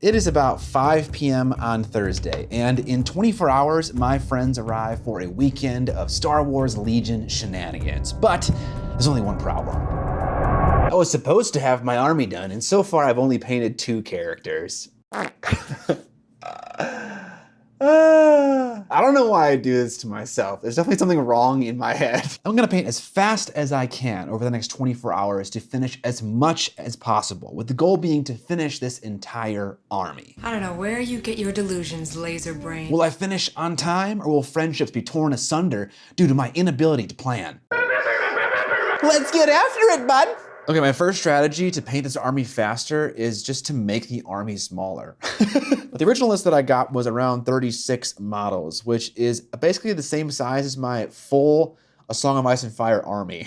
It is about 5 p.m. on Thursday, and in 24 hours, my friends arrive for a weekend of Star Wars Legion shenanigans. But there's only one problem. I was supposed to have my army done, and so far I've only painted 2 characters. I don't know why I do this to myself. There's definitely something wrong in my head. I'm gonna paint as fast as I can over the next 24 hours to finish as much as possible, with the goal being to finish this entire army. I don't know where you get your delusions, laser brain. Will I finish on time, or will friendships be torn asunder due to my inability to plan? Let's get after it, bud! Okay, my first strategy to paint this army faster is just to make the army smaller. But the original list that I got was around 36 models, which is basically the same size as my full A Song of Ice and Fire army.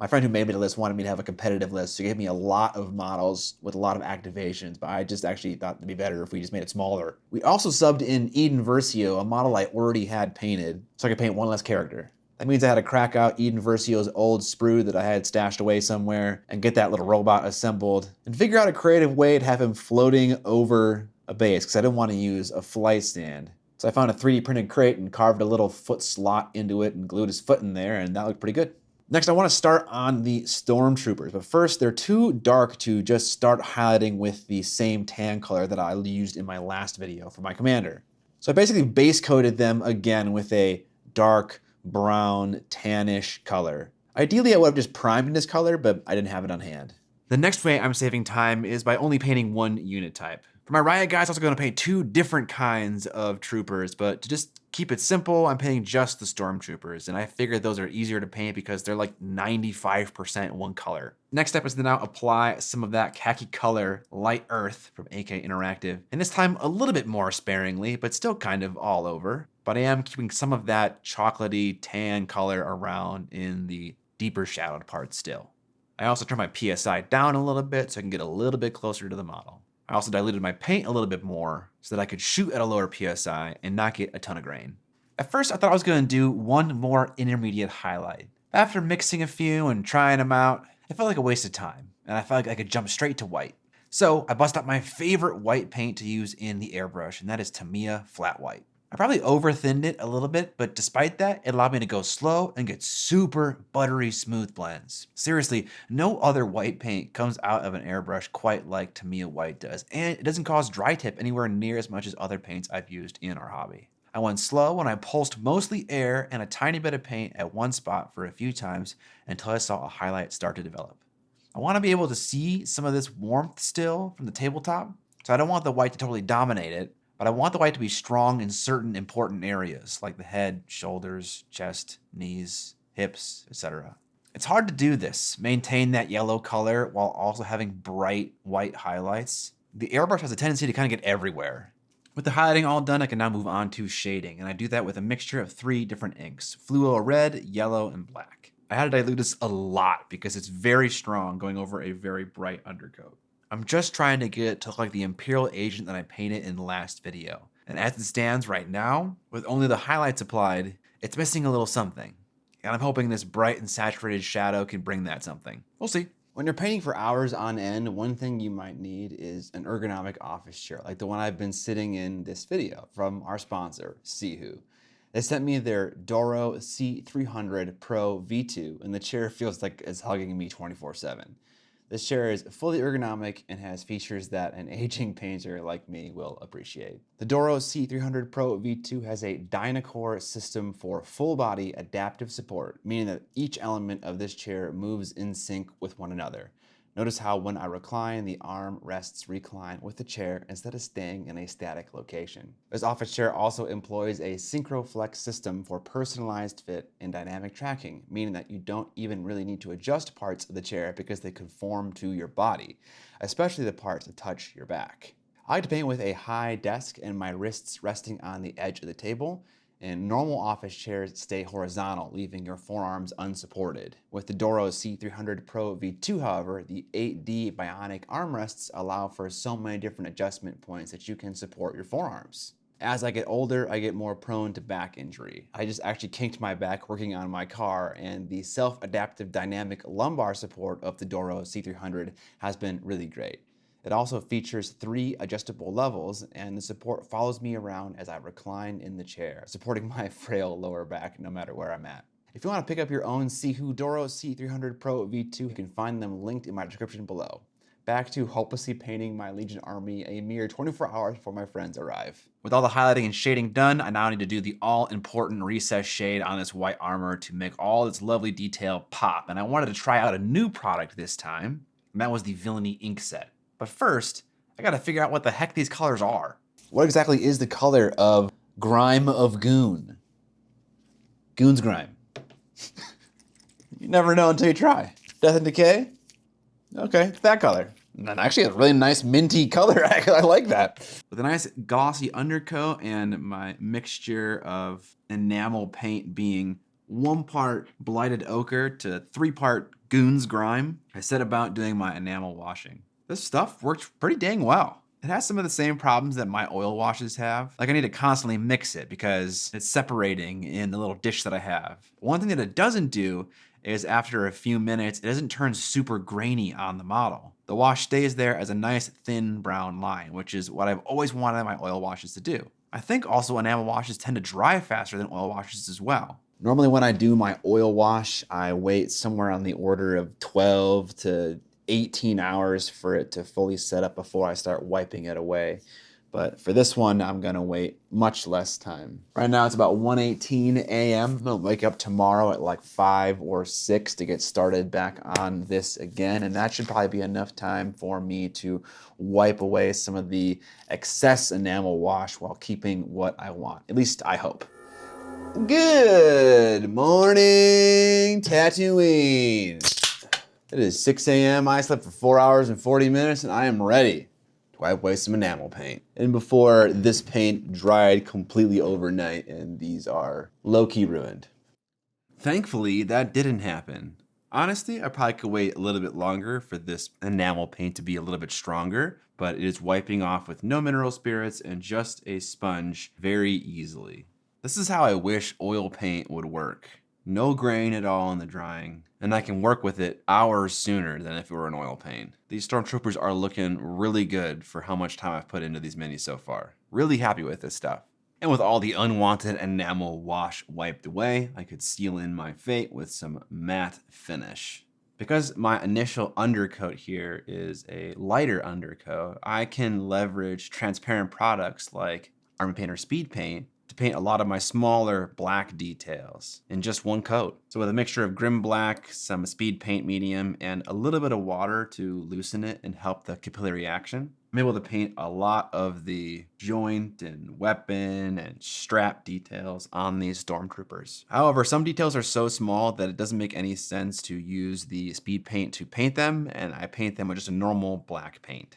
My friend who made me the list wanted me to have a competitive list, so he gave me a lot of models with a lot of activations, but I just actually thought it'd be better if we just made it smaller. We also subbed in Eden Versio, a model I already had painted, so I could paint one less character. That means I had to crack out Eden Versio's old sprue that I had stashed away somewhere and get that little robot assembled and figure out a creative way to have him floating over a base, because I didn't want to use a flight stand. So I found a 3D printed crate and carved a little foot slot into it and glued his foot in there, and that looked pretty good. Next, I want to start on the Stormtroopers, but first they're too dark to just start highlighting with the same tan color that I used in my last video for my commander. So I basically base coated them again with a dark brown, tannish color. Ideally, I would have just primed in this color, but I didn't have it on hand. The next way I'm saving time is by only painting one unit type. For my riot guys, I'm also going to paint 2 different kinds of troopers, but to just keep it simple, I'm painting just the Stormtroopers, and I figured those are easier to paint because they're like 95% one color. Next step is to now apply some of that khaki color Light Earth from AK Interactive, and this time a little bit more sparingly, but still kind of all over. But I am keeping some of that chocolatey tan color around in the deeper shadowed parts still. I also turned my PSI down a little bit so I can get a little bit closer to the model. I also diluted my paint a little bit more so that I could shoot at a lower PSI and not get a ton of grain. At first, I thought I was going to do one more intermediate highlight. After mixing a few and trying them out, it felt like a waste of time, and I felt like I could jump straight to white. So I busted out my favorite white paint to use in the airbrush, and that is Tamiya Flat White. I probably over-thinned it a little bit, but despite that, it allowed me to go slow and get super buttery smooth blends. Seriously, no other white paint comes out of an airbrush quite like Tamiya White does, and it doesn't cause dry tip anywhere near as much as other paints I've used in our hobby. I went slow and I pulsed mostly air and a tiny bit of paint at one spot for a few times until I saw a highlight start to develop. I want to be able to see some of this warmth still from the tabletop, so I don't want the white to totally dominate it, but I want the white to be strong in certain important areas like the head, shoulders, chest, knees, hips, etc. It's hard to do this, maintain that yellow color while also having bright white highlights. The airbrush has a tendency to kind of get everywhere. With the highlighting all done, I can now move on to shading, and I do that with a mixture of 3 different inks: fluo red, yellow, and black. I had to dilute this a lot because it's very strong going over a very bright undercoat. I'm just trying to get it to look like the Imperial agent that I painted in the last video. And as it stands right now, with only the highlights applied, it's missing a little something. And I'm hoping this bright and saturated shadow can bring that something. We'll see. When you're painting for hours on end, one thing you might need is an ergonomic office chair, like the one I've been sitting in this video from our sponsor, Sihoo. They sent me their Doro C300 Pro V2, and the chair feels like it's hugging me 24/7. This chair is fully ergonomic and has features that an aging painter like me will appreciate. The Doro C300 Pro V2 has a Dynacore system for full-body adaptive support, meaning that each element of this chair moves in sync with one another. Notice how when I recline, the arm rests recline with the chair instead of staying in a static location. This office chair also employs a SynchroFlex system for personalized fit and dynamic tracking, meaning that you don't even really need to adjust parts of the chair because they conform to your body, especially the parts that touch your back. I like to paint with a high desk and my wrists resting on the edge of the table, and normal office chairs stay horizontal, leaving your forearms unsupported. With the Doro C300 Pro V2, however, the 8D bionic armrests allow for so many different adjustment points that you can support your forearms. As I get older, I get more prone to back injury. I just actually kinked my back working on my car, and the self-adaptive dynamic lumbar support of the Doro C300 has been really great. It also features 3 adjustable levels, and the support follows me around as I recline in the chair, supporting my frail lower back no matter where I'm at. If you want to pick up your own Sihoo Doro C300 Pro V2, you can find them linked in my description below. Back to hopelessly painting my Legion army a mere 24 hours before my friends arrive. With all the highlighting and shading done, I now need to do the all-important recessed shade on this white armor to make all this lovely detail pop. And I wanted to try out a new product this time, and that was the Villainy ink set. But first, I gotta figure out what the heck these colors are. What exactly is the color of Grime of Goon? Goon's Grime. You never know until you try. Death and Decay? Okay, it's that color. And actually a really nice minty color. I like that. With a nice glossy undercoat and my mixture of enamel paint being 1 part Blighted Ochre to 3 part Goon's Grime, I set about doing my enamel washing. This stuff worked pretty dang well. It has some of the same problems that my oil washes have. Like I need to constantly mix it because it's separating in the little dish that I have. One thing that it doesn't do is after a few minutes, it doesn't turn super grainy on the model. The wash stays there as a nice thin brown line, which is what I've always wanted my oil washes to do. I think also enamel washes tend to dry faster than oil washes as well. Normally when I do my oil wash, I wait somewhere on the order of 12 to 18 hours for it to fully set up before I start wiping it away. But for this one, I'm gonna wait much less time. Right now it's about 1:18 a.m. I'm gonna wake up tomorrow at like 5 or 6 to get started back on this again. And that should probably be enough time for me to wipe away some of the excess enamel wash while keeping what I want. At least I hope. Good morning, Tatooine. It is 6 a.m. I slept for 4 hours and 40 minutes and I am ready to wipe away some enamel paint. And before this paint dried completely overnight and these are low-key ruined. Thankfully, that didn't happen. Honestly, I probably could wait a little bit longer for this enamel paint to be a little bit stronger, but it is wiping off with no mineral spirits and just a sponge very easily. This is how I wish oil paint would work. No grain at all in the drying, and I can work with it hours sooner than if it were an oil paint. These Stormtroopers are looking really good for how much time I've put into these minis so far. Really happy with this stuff. And with all the unwanted enamel wash wiped away, I could seal in my fate with some matte finish. Because my initial undercoat here is a lighter undercoat, I can leverage transparent products like Army Painter Speed Paint to paint a lot of my smaller black details in just one coat. So with a mixture of Grim Black, some Speed Paint Medium, and a little bit of water to loosen it and help the capillary action, I'm able to paint a lot of the joint and weapon and strap details on these Stormtroopers. However, some details are so small that it doesn't make any sense to use the Speed Paint to paint them, and I paint them with just a normal black paint.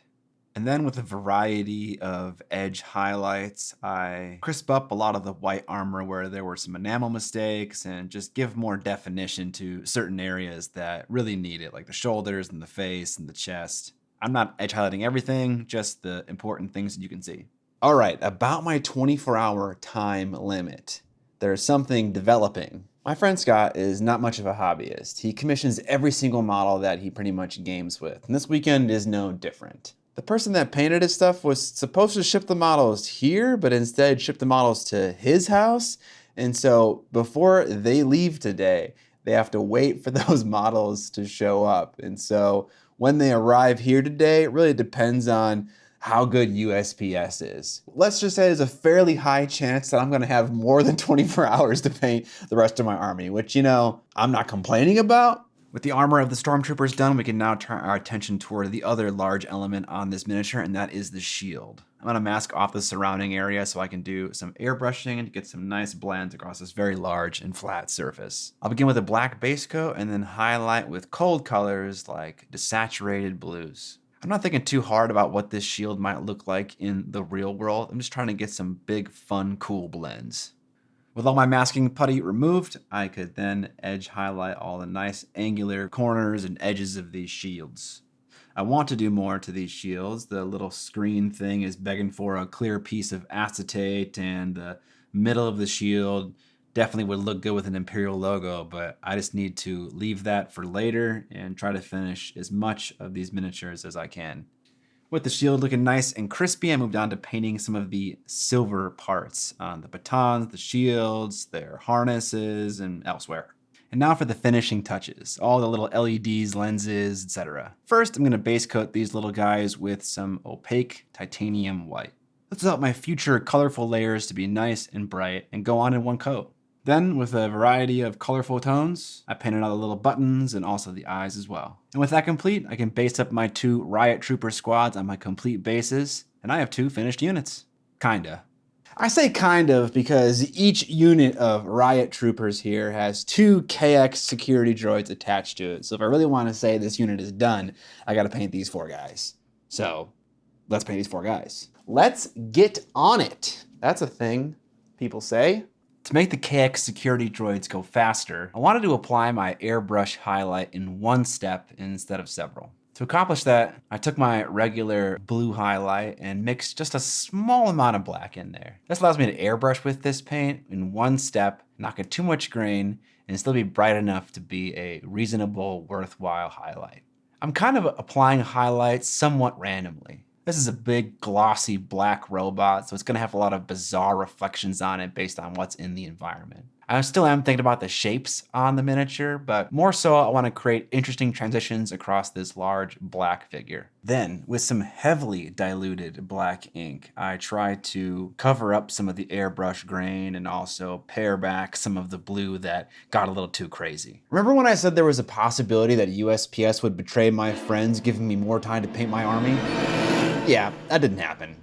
And then with a variety of edge highlights, I crisp up a lot of the white armor where there were some enamel mistakes and just give more definition to certain areas that really need it, like the shoulders and the face and the chest. I'm not edge highlighting everything, just the important things that you can see. All right, about my 24-hour time limit. There's something developing. My friend Scott is not much of a hobbyist. He commissions every single model that he pretty much games with, and this weekend is no different. The person that painted his stuff was supposed to ship the models here, but instead shipped the models to his house. And so before they leave today, they have to wait for those models to show up. And so when they arrive here today, it really depends on how good USPS is. Let's just say there's a fairly high chance that I'm gonna have more than 24 hours to paint the rest of my army, which, you know, I'm not complaining about. With the armor of the Stormtroopers done, we can now turn our attention toward the other large element on this miniature, and that is the shield. I'm gonna mask off the surrounding area so I can do some airbrushing and get some nice blends across this very large and flat surface. I'll begin with a black base coat and then highlight with cold colors like desaturated blues. I'm not thinking too hard about what this shield might look like in the real world. I'm just trying to get some big, fun, cool blends. With all my masking putty removed, I could then edge highlight all the nice angular corners and edges of these shields. I want to do more to these shields. The little screen thing is begging for a clear piece of acetate, and the middle of the shield definitely would look good with an Imperial logo, but I just need to leave that for later and try to finish as much of these miniatures as I can. With the shield looking nice and crispy, I moved on to painting some of the silver parts on the batons, the shields, their harnesses, and elsewhere. And now for the finishing touches, all the little LEDs, lenses, etc. First, I'm going to base coat these little guys with some opaque titanium white. This will help my future colorful layers to be nice and bright and go on in one coat. Then, with a variety of colorful tones, I painted all the little buttons and also the eyes as well. And with that complete, I can base up my 2 Riot Trooper squads on my complete bases, and I have 2 finished units. Kinda. I say kind of because each unit of Riot Troopers here has 2 KX security droids attached to it. So if I really want to say this unit is done, I gotta paint these 4 guys. So, let's paint these 4 guys. Let's get on it. That's a thing people say. To make the KX security droids go faster, I wanted to apply my airbrush highlight in one step instead of several. To accomplish that, I took my regular blue highlight and mixed just a small amount of black in there. This allows me to airbrush with this paint in one step, not get too much grain, and still be bright enough to be a reasonable, worthwhile highlight. I'm kind of applying highlights somewhat randomly. This is a big glossy black robot, so it's gonna have a lot of bizarre reflections on it based on what's in the environment. I still am thinking about the shapes on the miniature, but more so I wanna create interesting transitions across this large black figure. Then, with some heavily diluted black ink, I try to cover up some of the airbrush grain and also pare back some of the blue that got a little too crazy. Remember when I said there was a possibility that USPS would betray my friends, giving me more time to paint my army? Yeah, that didn't happen.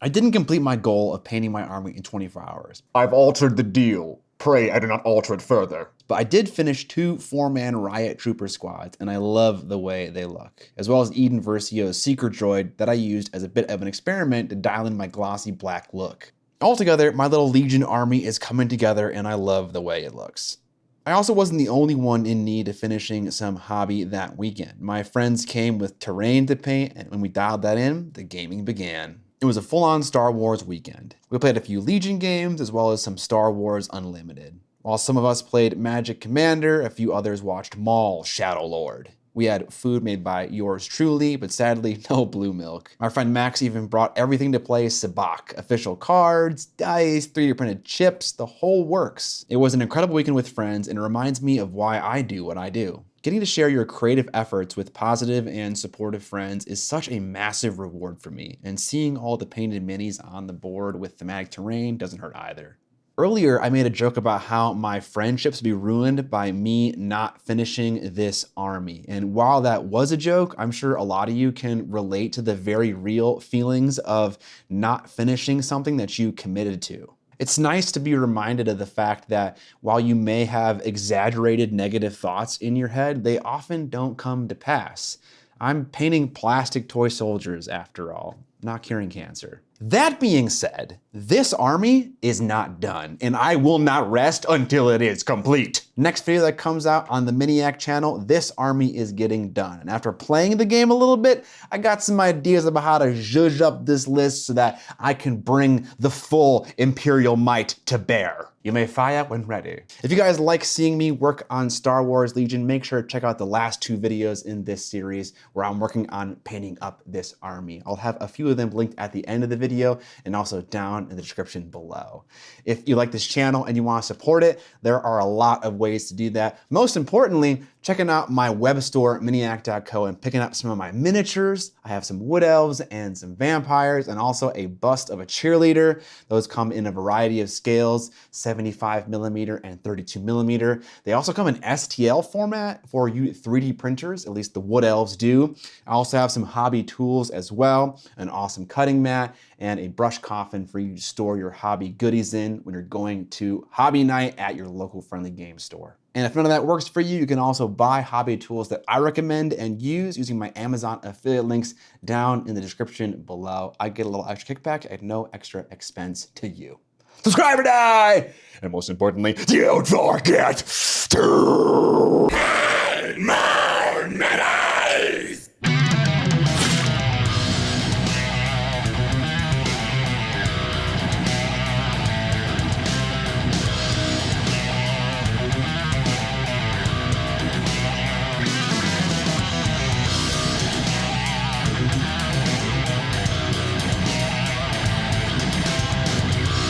I didn't complete my goal of painting my army in 24 hours. I've altered the deal. Pray I do not alter it further. But I did finish 2 4-man Riot Trooper squads, and I love the way they look, as well as Eden Versio's secret droid that I used as a bit of an experiment to dial in my glossy black look. Altogether, my little Legion army is coming together, and I love the way it looks. I also wasn't the only one in need of finishing some hobby that weekend. My friends came with terrain to paint, and when we dialed that in, the gaming began. It was a full-on Star Wars weekend. We played a few Legion games as well as some Star Wars Unlimited. While some of us played Magic Commander, a few others watched Maul Shadow Lord. We had food made by yours truly, but sadly, no blue milk. My friend Max even brought everything to play Sabacc. Official cards, dice, 3D printed chips, the whole works. It was an incredible weekend with friends, and it reminds me of why I do what I do. Getting to share your creative efforts with positive and supportive friends is such a massive reward for me, and seeing all the painted minis on the board with thematic terrain doesn't hurt either. Earlier, I made a joke about how my friendships be ruined by me not finishing this army. And while that was a joke, I'm sure a lot of you can relate to the very real feelings of not finishing something that you committed to. It's nice to be reminded of the fact that while you may have exaggerated negative thoughts in your head, they often don't come to pass. I'm painting plastic toy soldiers after all, not curing cancer. That being said, this army is not done, and I will not rest until it is complete. Next video that comes out on the Miniac channel, this army is getting done. And after playing the game a little bit, I got some ideas about how to zhuzh up this list so that I can bring the full Imperial might to bear. You may fire when ready. If you guys like seeing me work on Star Wars Legion, make sure to check out the last 2 videos in this series where I'm working on painting up this army. I'll have a few of them linked at the end of the video and also down in the description below. If you like this channel and you want to support it, there are a lot of ways to do that. Most importantly, checking out my web store, Miniac.co, and picking up some of my miniatures. I have some wood elves and some vampires, and also a bust of a cheerleader. Those come in a variety of scales, 75mm and 32mm. They also come in STL format for you 3D printers, at least the wood elves do. I also have some hobby tools as well, an awesome cutting mat, and a brush coffin for you to store your hobby goodies in when you're going to hobby night at your local friendly game store. And if none of that works for you, you can also buy hobby tools that I recommend and use using my Amazon affiliate links down in the description below. I get a little extra kickback at no extra expense to you. Subscribe or die! And most importantly, don't forget to...